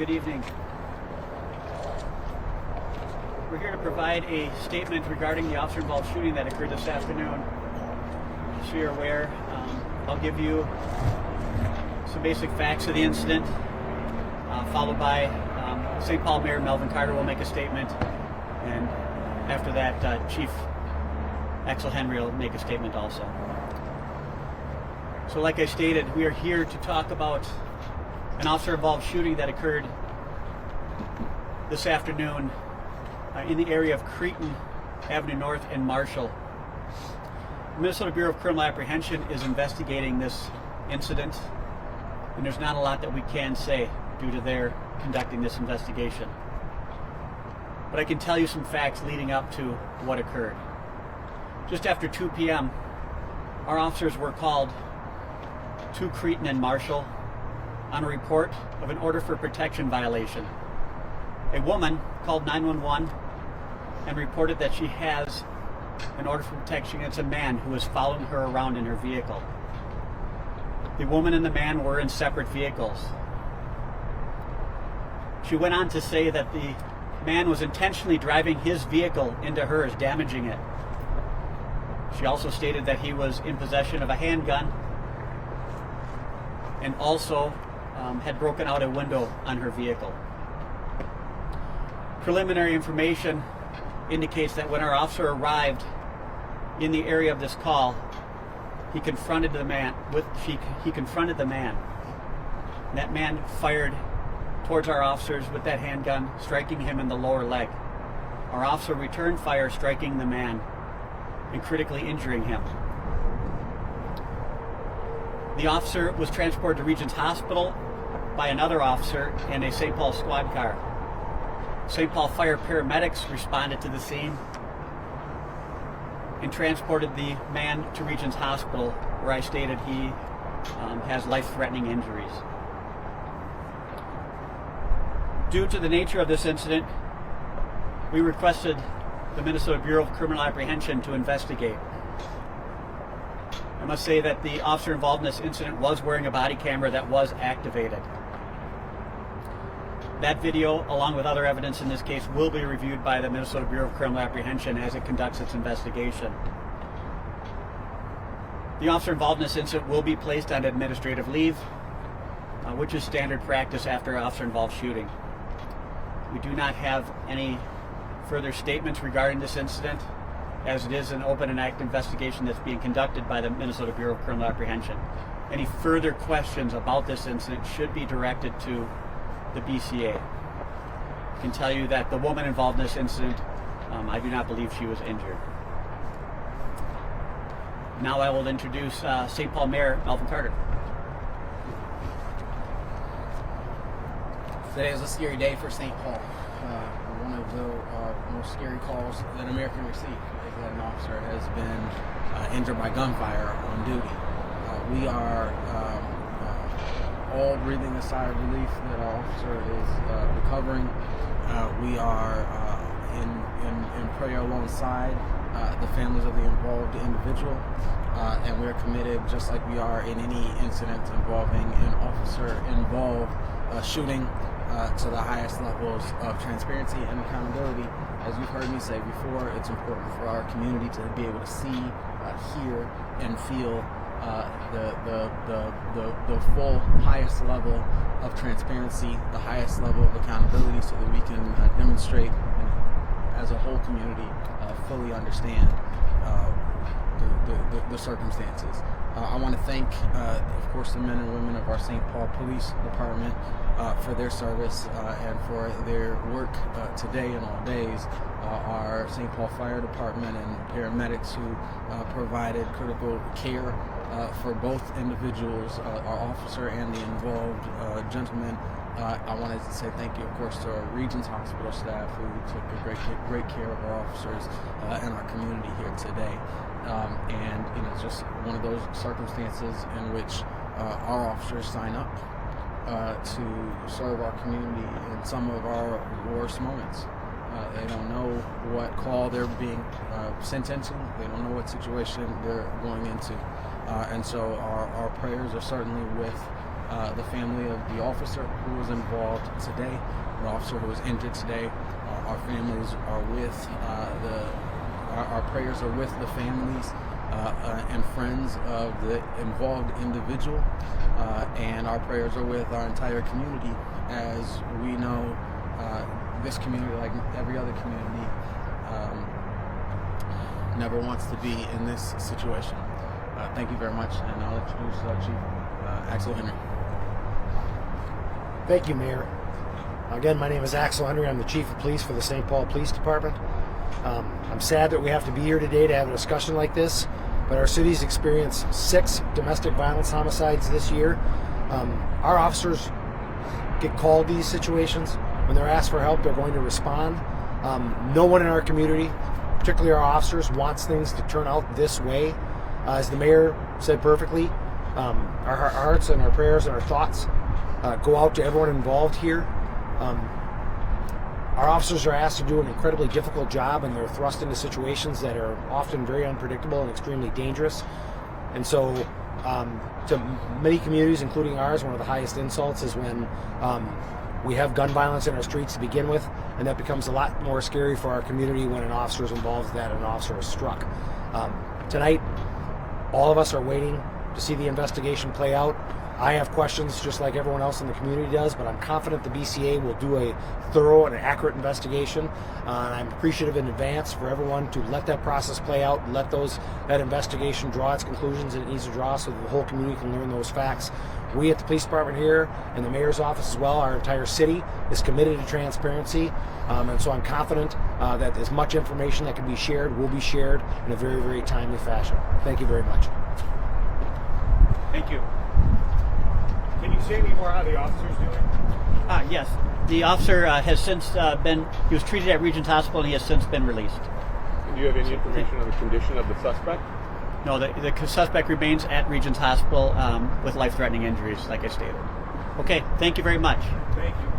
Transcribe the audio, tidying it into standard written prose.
Good evening. We're here to provide a statement regarding the officer-involved shooting that occurred this afternoon. So you're aware, I'll give you some basic facts of the incident, followed by St. Paul Mayor Melvin Carter will make a statement, and after that, Chief Axel Henry will make a statement also. So like I stated, we are here to talk about an officer-involved shooting that occurred this afternoon in the area of Cretin Avenue North and Marshall. The Minnesota Bureau of Criminal Apprehension is investigating this incident, and there's not a lot that we can say due to their conducting this investigation. But I can tell you some facts leading up to what occurred. Just after 2 p.m., our officers were called to Cretin and Marshall on a report of an order for protection violation. A woman called 911 and reported that she has an order for protection against a man who was following her around in her vehicle. The woman and the man were in separate vehicles. She went on to say that the man was intentionally driving his vehicle into hers, damaging it. She also stated that he was in possession of a handgun and also had broken out a window on her vehicle. Preliminary information indicates that when our officer arrived in the area of this call, he confronted the man. And that man fired towards our officers with that handgun, striking him in the lower leg. Our officer returned fire, striking the man and critically injuring him. The officer was transported to Regions Hospital by another officer in a St. Paul squad car. St. Paul fire paramedics responded to the scene and transported the man to Regions Hospital, where I stated he has life-threatening injuries. Due to the nature of this incident, we requested the Minnesota Bureau of Criminal Apprehension to investigate. I must say that the officer involved in this incident was wearing a body camera that was activated. That video, along with other evidence in this case, will be reviewed by the Minnesota Bureau of Criminal Apprehension as it conducts its investigation. The officer involved in this incident will be placed on administrative leave, which is standard practice after an officer-involved shooting. We do not have any further statements regarding this incident, as it is an open and active investigation that's being conducted by the Minnesota Bureau of Criminal Apprehension. Any further questions about this incident should be directed to the BCA. I can tell you that the woman involved in this incident, I do not believe she was injured. Now I will introduce St. Paul Mayor Melvin Carter. Today is a scary day for St. Paul. One of the most scary calls that America can receive is that an officer has been injured by gunfire on duty. We are all breathing a sigh of relief that our officer is recovering. We are in prayer alongside the families of the involved individual, and we're committed, just like we are in any incident involving an officer-involved shooting, to the highest levels of transparency and accountability. As you've heard me say before, it's important for our community to be able to see, hear, and feel the full highest level of transparency, the highest level of accountability, so that we can demonstrate and, as a whole community, fully understand the circumstances. I want to thank, of course, the men and women of our St. Paul Police Department for their service and for their work today and all days. Our St. Paul Fire Department and paramedics who provided critical care for both individuals, our officer and the involved gentleman. I wanted to say thank you, of course, to our Regions Hospital staff who took great care of our officers and our community here today. And it's just one of those circumstances in which our officers sign up to serve our community in some of our worst moments. They don't know what call they're being sent into. They don't know what situation they're going into. And so our prayers are certainly with the family of the officer who was involved today, the officer who was injured today. Our families are with our prayers are with the families and friends of the involved individual, and our prayers are with our entire community, as we know this community, like every other community, never wants to be in this situation. Thank you very much, and I'll introduce Chief Axel Henry. Thank you, Mayor. Again, my name is Axel Henry. I'm the Chief of Police for the St. Paul Police Department. I'm sad that we have to be here today to have a discussion like this, but our city's experienced 6 domestic violence homicides this year. Our officers get called these situations. When they're asked for help, they're going to respond. No one in our community, particularly our officers, wants things to turn out this way. As the mayor said perfectly, our hearts and our prayers and our thoughts go out to everyone involved here. Our officers are asked to do an incredibly difficult job, and they're thrust into situations that are often very unpredictable and extremely dangerous. And so, to many communities, including ours, one of the highest insults is when we have gun violence in our streets to begin with, and that becomes a lot more scary for our community when an officer is involved in that and an officer is struck. Tonight, all of us are waiting to see the investigation play out. I have questions just like everyone else in the community does, but I'm confident the BCA will do a thorough and accurate investigation. And I'm appreciative in advance for everyone to let that process play out, and let that investigation draw its conclusions that it needs to draw so that the whole community can learn those facts. We at the police department here and the mayor's office as well, our entire city is committed to transparency. And so I'm confident that as much information that can be shared will be shared in a very, very timely fashion. Thank you very much. Thank you. Can you say any more how the officer's doing? Yes. The officer has since he was treated at Regents Hospital, and he has since been released. Do you have any information on the condition of the suspect? No, the suspect remains at Regents Hospital with life-threatening injuries, like I stated. Okay, thank you very much. Thank you.